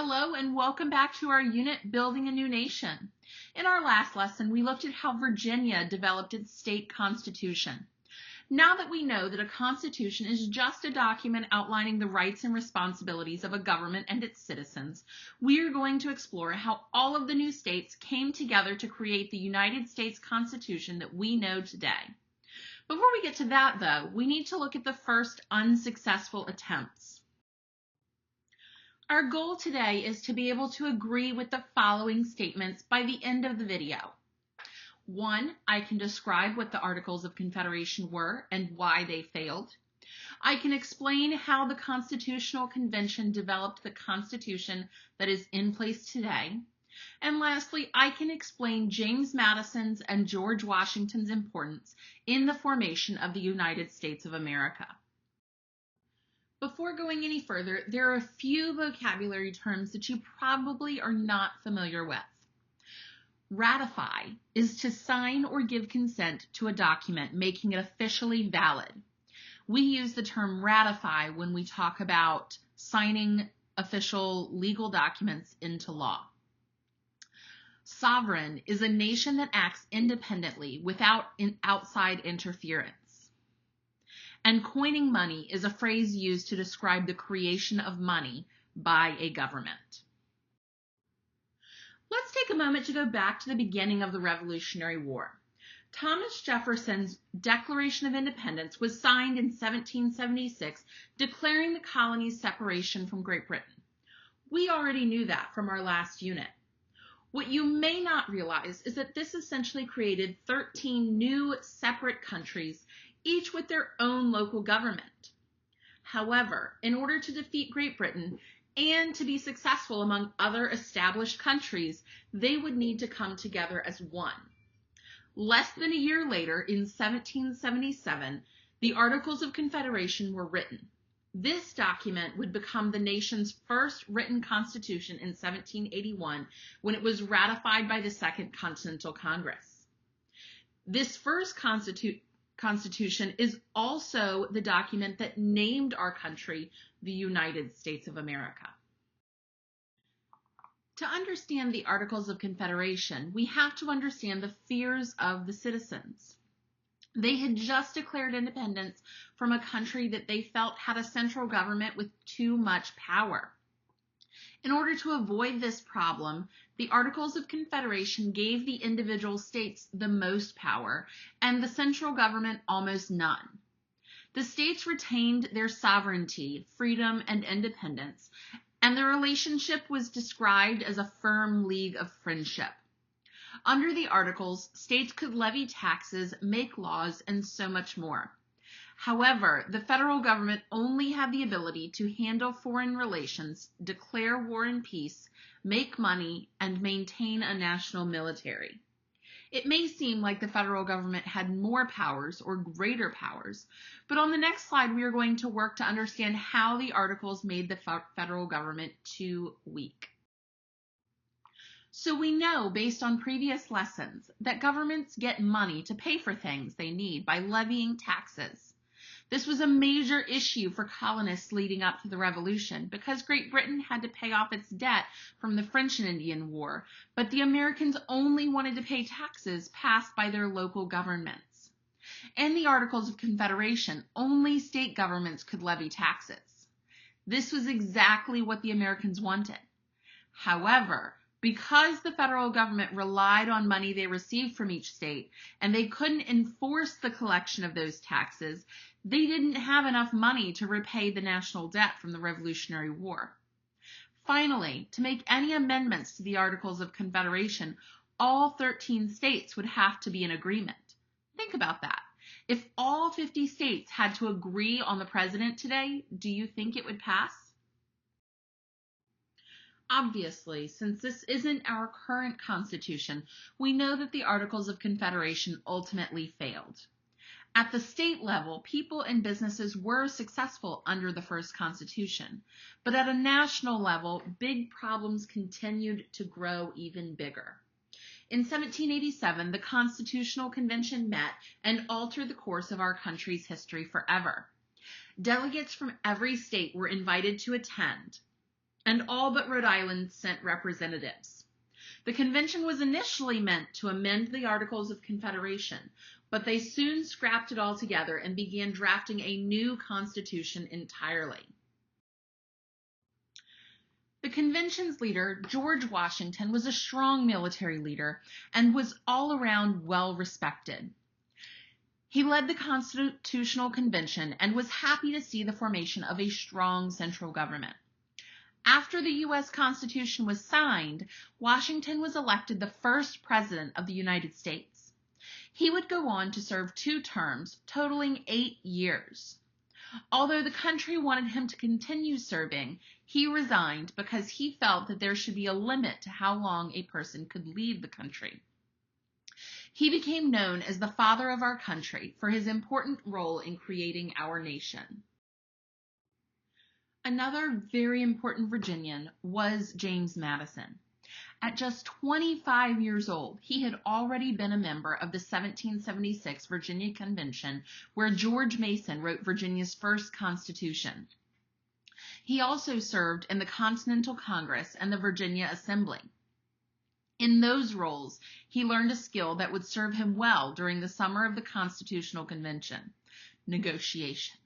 Hello and welcome back to our unit, Building a New Nation. In our last lesson, we looked at how Virginia developed its state constitution. Now that we know that a constitution is just a document outlining the rights and responsibilities of a government and its citizens, we are going to explore how all of the new states came together to create the United States Constitution that we know today. Before we get to that, though, we need to look at the first unsuccessful attempts. Our goal today is to be able to agree with the following statements by the end of the video. 1, I can describe what the Articles of Confederation were and why they failed. I can explain how the Constitutional Convention developed the Constitution that is in place today. And lastly, I can explain James Madison's and George Washington's importance in the formation of the United States of America. Before going any further, there are a few vocabulary terms that you probably are not familiar with. Ratify is to sign or give consent to a document, making it officially valid. We use the term ratify when we talk about signing official legal documents into law. Sovereign is a nation that acts independently without outside interference. And coining money is a phrase used to describe the creation of money by a government. Let's take a moment to go back to the beginning of the Revolutionary War. Thomas Jefferson's Declaration of Independence was signed in 1776, declaring the colony's separation from Great Britain. We already knew that from our last unit. What you may not realize is that this essentially created 13 new separate countries, each with their own local government. However, in order to defeat Great Britain and to be successful among other established countries, they would need to come together as one. Less than a year later, in 1777, the Articles of Confederation were written. This document would become the nation's first written constitution in 1781, when it was ratified by the Second Continental Congress. This first Constitution is also the document that named our country the United States of America. To understand the Articles of Confederation, we have to understand the fears of the citizens. They had just declared independence from a country that they felt had a central government with too much power. In order to avoid this problem, the Articles of Confederation gave the individual states the most power and the central government almost none. The states retained their sovereignty, freedom, and independence, and the relationship was described as a firm league of friendship. Under the Articles, states could levy taxes, make laws, and so much more. However, the federal government only had the ability to handle foreign relations, declare war and peace, make money, and maintain a national military. It may seem like the federal government had more powers or greater powers, but on the next slide we are going to work to understand how the Articles made the federal government too weak. So we know, based on previous lessons, that governments get money to pay for things they need by levying taxes. This was a major issue for colonists leading up to the Revolution because Great Britain had to pay off its debt from the French and Indian War, but the Americans only wanted to pay taxes passed by their local governments. In the Articles of Confederation, only state governments could levy taxes. This was exactly what the Americans wanted. However, because the federal government relied on money they received from each state, and they couldn't enforce the collection of those taxes, they didn't have enough money to repay the national debt from the Revolutionary War. Finally, to make any amendments to the Articles of Confederation, all 13 states would have to be in agreement. Think about that. If all 50 states had to agree on the president today, do you think it would pass? Obviously, since this isn't our current Constitution, we know that the Articles of Confederation ultimately failed. At the state level, people and businesses were successful under the first Constitution, but at a national level, big problems continued to grow even bigger. In 1787, the Constitutional Convention met and altered the course of our country's history forever. Delegates from every state were invited to attend. and all but Rhode Island sent representatives. The convention was initially meant to amend the Articles of Confederation, but they soon scrapped it all together and began drafting a new constitution entirely. The convention's leader, George Washington, was a strong military leader and was all around well respected. He led the Constitutional Convention and was happy to see the formation of a strong central government. After the U.S. Constitution was signed, Washington was elected the first president of the United States. He would go on to serve 2 terms, totaling 8 years. Although the country wanted him to continue serving, he resigned because he felt that there should be a limit to how long a person could lead the country. He became known as the father of our country for his important role in creating our nation. Another very important Virginian was James Madison. At just 25 years old, he had already been a member of the 1776 Virginia Convention, where George Mason wrote Virginia's first constitution. He also served in the Continental Congress and the Virginia Assembly. In those roles, he learned a skill that would serve him well during the summer of the Constitutional Convention: negotiation.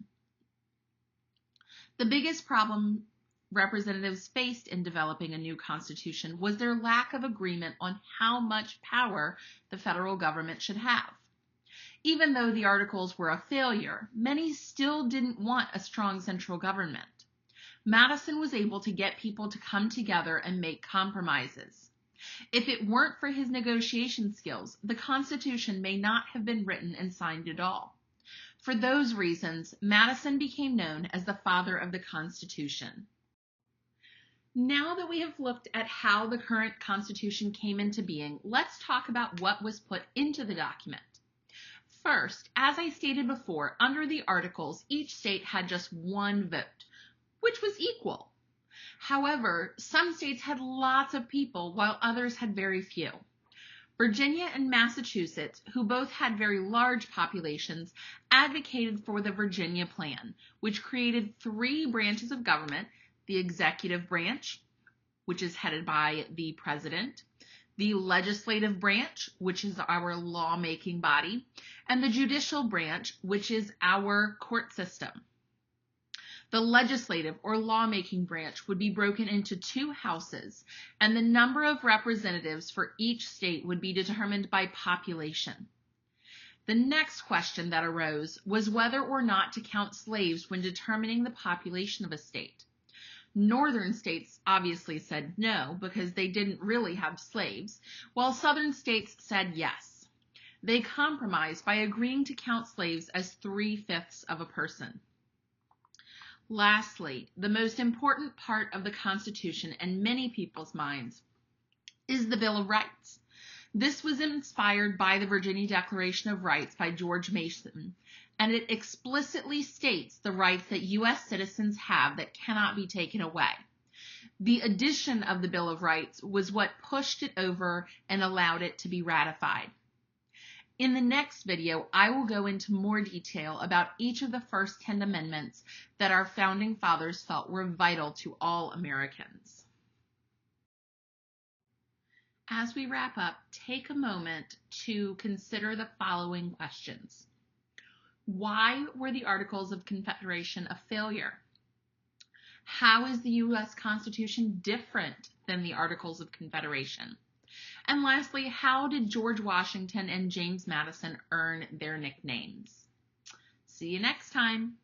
The biggest problem representatives faced in developing a new constitution was their lack of agreement on how much power the federal government should have. Even though the Articles were a failure, many still didn't want a strong central government. Madison was able to get people to come together and make compromises. If it weren't for his negotiation skills, the Constitution may not have been written and signed at all. For those reasons, Madison became known as the father of the Constitution. Now that we have looked at how the current Constitution came into being, let's talk about what was put into the document. First, as I stated before, under the Articles, each state had just 1 vote, which was equal. However, some states had lots of people, while others had very few. Virginia and Massachusetts, who both had very large populations, advocated for the Virginia Plan, which created 3 branches of government: the executive branch, which is headed by the president, the legislative branch, which is our lawmaking body, and the judicial branch, which is our court system. The legislative or lawmaking branch would be broken into 2 houses, and the number of representatives for each state would be determined by population. The next question that arose was whether or not to count slaves when determining the population of a state. Northern states obviously said no because they didn't really have slaves, while southern states said yes. They compromised by agreeing to count slaves as 3/5 of a person. Lastly, the most important part of the Constitution in many people's minds is the Bill of Rights. This was inspired by the Virginia Declaration of Rights by George Mason, and it explicitly states the rights that U.S. citizens have that cannot be taken away. The addition of the Bill of Rights was what pushed it over and allowed it to be ratified. In the next video, I will go into more detail about each of the first 10 amendments that our founding fathers felt were vital to all Americans. As we wrap up, take a moment to consider the following questions. Why were the Articles of Confederation a failure? How is the U.S. Constitution different than the Articles of Confederation? And lastly, how did George Washington and James Madison earn their nicknames? See you next time.